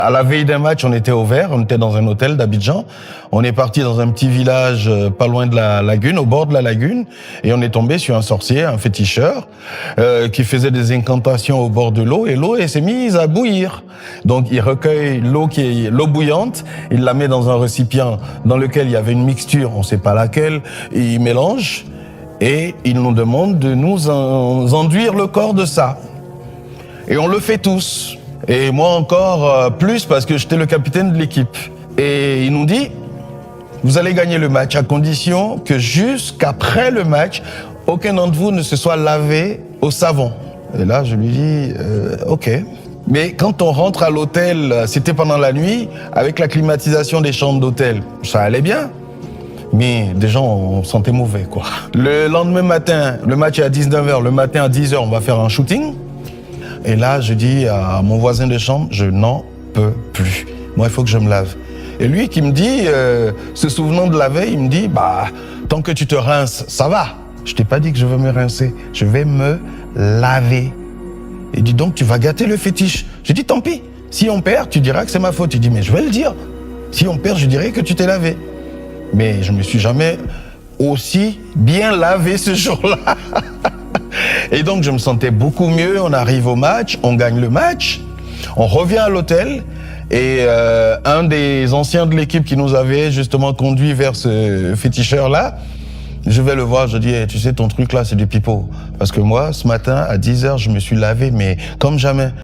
À la veille d'un match, on était au Vert, on était dans un hôtel d'Abidjan. On est parti dans un petit village pas loin de la lagune, au bord de la lagune, et on est tombé sur un sorcier, un féticheur, qui faisait des incantations au bord de l'eau, et l'eau s'est mise à bouillir. Donc il recueille l'eau l'eau bouillante, il la met dans un récipient dans lequel il y avait une mixture, on ne sait pas laquelle, et il mélange, et il nous demande de nous enduire le corps de ça. Et on le fait tous. Et moi encore plus parce que j'étais le capitaine de l'équipe. Et il nous dit, vous allez gagner le match à condition que jusqu'après le match, aucun d'entre vous ne se soit lavé au savon. Et là, je lui dis, ok. Mais quand on rentre à l'hôtel, c'était pendant la nuit, avec la climatisation des chambres d'hôtel, ça allait bien. Mais déjà, on sentait mauvais, quoi. Le lendemain matin, le match est à 19h, le matin à 10h, on va faire un shooting. Et là, je dis à mon voisin de chambre, je n'en peux plus. Moi, il faut que je me lave. Et lui qui me dit, se souvenant de la veille, il me dit, bah, tant que tu te rinces, ça va. Je t'ai pas dit que je veux me rincer, je vais me laver. Il dit, donc tu vas gâter le fétiche. Je dis, tant pis. Si on perd, tu diras que c'est ma faute. Il dit, mais je vais le dire. Si on perd, je dirai que tu t'es lavé. Mais je me suis jamais aussi bien lavé ce jour-là. Et donc, je me sentais beaucoup mieux. On arrive au match, on gagne le match, on revient à l'hôtel. Et un des anciens de l'équipe qui nous avait justement conduit vers ce féticheur-là, je vais le voir, je dis, hey, tu sais, ton truc là, c'est du pipeau. Parce que moi, ce matin, à 10h, je me suis lavé, mais comme jamais.